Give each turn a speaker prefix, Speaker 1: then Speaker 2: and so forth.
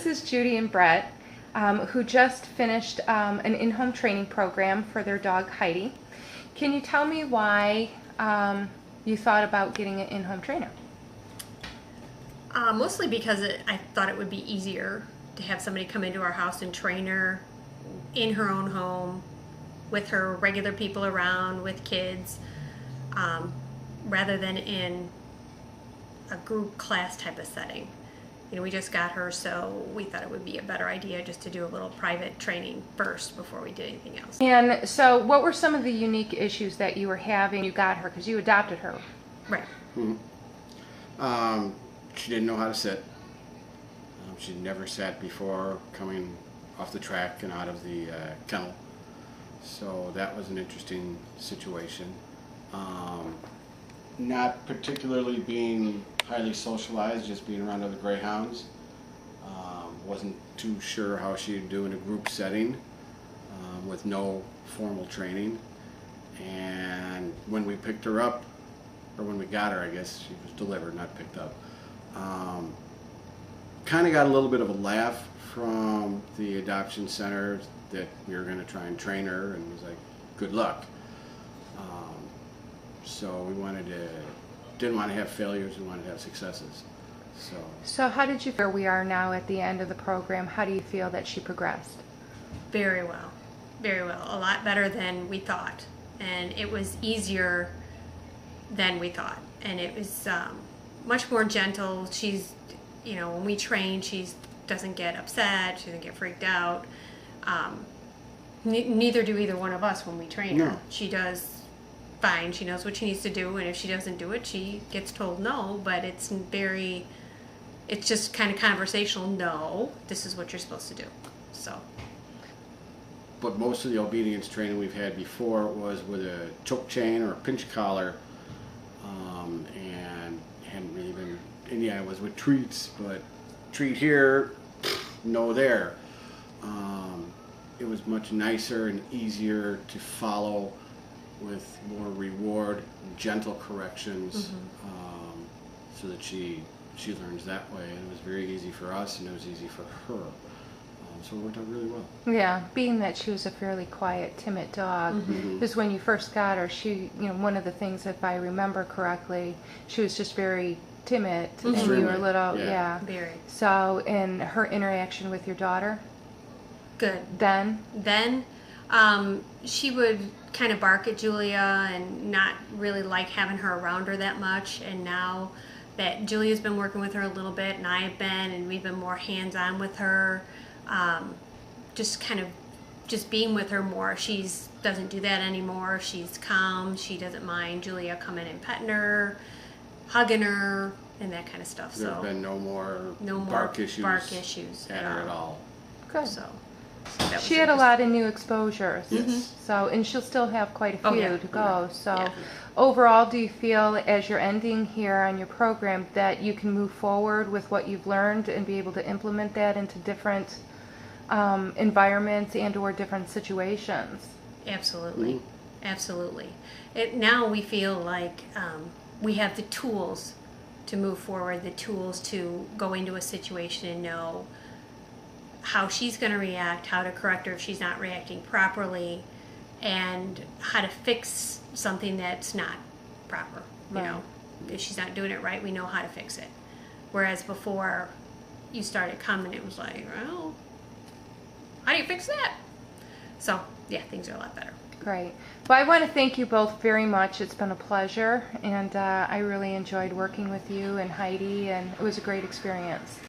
Speaker 1: this is Judy and Brett, who just finished an in-home training program for their dog Heidi. Can you tell me why you thought about getting an in-home trainer?
Speaker 2: Mostly because I thought it would be easier to have somebody come into our house and train her in her own home with her regular people around, with kids, rather than in a group class type of setting. You know, we just got her, so we thought it would be a better idea just to do a little private training first before we did anything else.
Speaker 1: And so what were some of the unique issues that you were having when you got her, because you adopted her?
Speaker 2: Right.
Speaker 3: Mm-hmm. She didn't know how to sit. She'd never sat before coming off the track and out of the kennel. So that was an interesting situation. Not particularly being highly socialized, just being around other Grey Hounds. Wasn't too sure how she'd do in a group setting with no formal training. And when we picked her up, or when we got her, I guess she was delivered, not picked up. Kind of got a little bit of a laugh from the adoption center that we were going to try and train her, and was like, good luck. So we didn't want to have failures, we wanted to have successes.
Speaker 1: So how did you feel? We are now at the end of the program. How do you feel that she progressed?
Speaker 2: Very well. Very well. A lot better than we thought. And it was easier than we thought. And it was much more gentle. She's, you know, when we train, she doesn't get upset. She doesn't get freaked out. Neither do either one of us when we train her.
Speaker 3: No.
Speaker 2: She does fine. She knows what she needs to do. And if she doesn't do it, she gets told no. But it's just kind of conversational. No, this is what you're supposed to do. So.
Speaker 3: But most of the obedience training we've had before was with a choke chain or a pinch collar, and hadn't really been, and yeah, it was with treats, but treat here, no there. It was much nicer and easier to follow with more reward, gentle corrections, so that she learns that way, and it was very easy for us, and it was easy for her. So it worked out really well.
Speaker 1: Yeah, being that she was a fairly quiet, timid dog, because when you first got her, she, you know, one of the things, if I remember correctly, she was just very timid, and you were little, yeah.
Speaker 2: Very.
Speaker 1: So, in her interaction with your daughter?
Speaker 2: Good.
Speaker 1: Then,
Speaker 2: she would kind of bark at Julia and not really like having her around her that much, and now that Julia's been working with her a little bit, and I have been, and we've been more hands-on with her, just being with her more. She doesn't do that anymore. She's calm. She doesn't mind Julia coming and petting her, hugging her, and that kind of stuff.
Speaker 3: There have been no more bark issues at all.
Speaker 1: good.
Speaker 2: So
Speaker 1: She had a lot of new exposures.
Speaker 3: Yes.
Speaker 1: So, and she'll still have quite a few to go. So,
Speaker 2: Yeah.
Speaker 1: overall, do you feel as you're ending here on your program that you can move forward with what you've learned and be able to implement that into different environments and/or different situations?
Speaker 2: Absolutely, absolutely. Now we feel like we have the tools to move forward, the tools to go into a situation and know how she's going to react, how to correct her if she's not reacting properly, and how to fix something that's not proper. You know, if she's not doing it right, we know how to fix it. Whereas before you started coming, it was like, well, how do you fix that? So, yeah, things are a lot better.
Speaker 1: Great. Well, I want to thank you both very much. It's been a pleasure, and I really enjoyed working with you and Heidi, and it was a great experience.